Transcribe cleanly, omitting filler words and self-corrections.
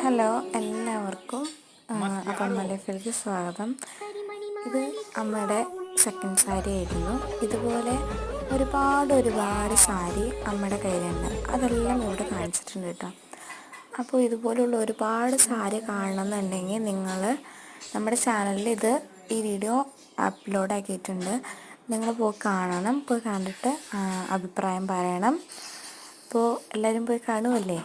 Hello എല്ലാവർക്കും അപ്പം അമ്മ ലൈഫിലേക്ക് സ്വാഗതം. ഇത് അമ്മയുടെ സെക്കൻഡ് സാരി ആയിരുന്നു. ഇതുപോലെ ഒരുപാട് സാരി അമ്മയുടെ കയ്യിലുണ്ട്. അതെല്ലാം ഇവിടെ കാണിച്ചിട്ടുണ്ട് കേട്ടോ. അപ്പോൾ ഇതുപോലുള്ള ഒരുപാട് സാരി കാണണമെന്നുണ്ടെങ്കിൽ നിങ്ങൾ നമ്മുടെ ചാനലിൽ ഈ വീഡിയോ അപ്ലോഡ് ആക്കിയിട്ടുണ്ട്. നിങ്ങൾ പോയി കാണണം. പോയി കണ്ടിട്ട് അഭിപ്രായം പറയണം. അപ്പോൾ എല്ലാവരും പോയി കാണുമല്ലേ?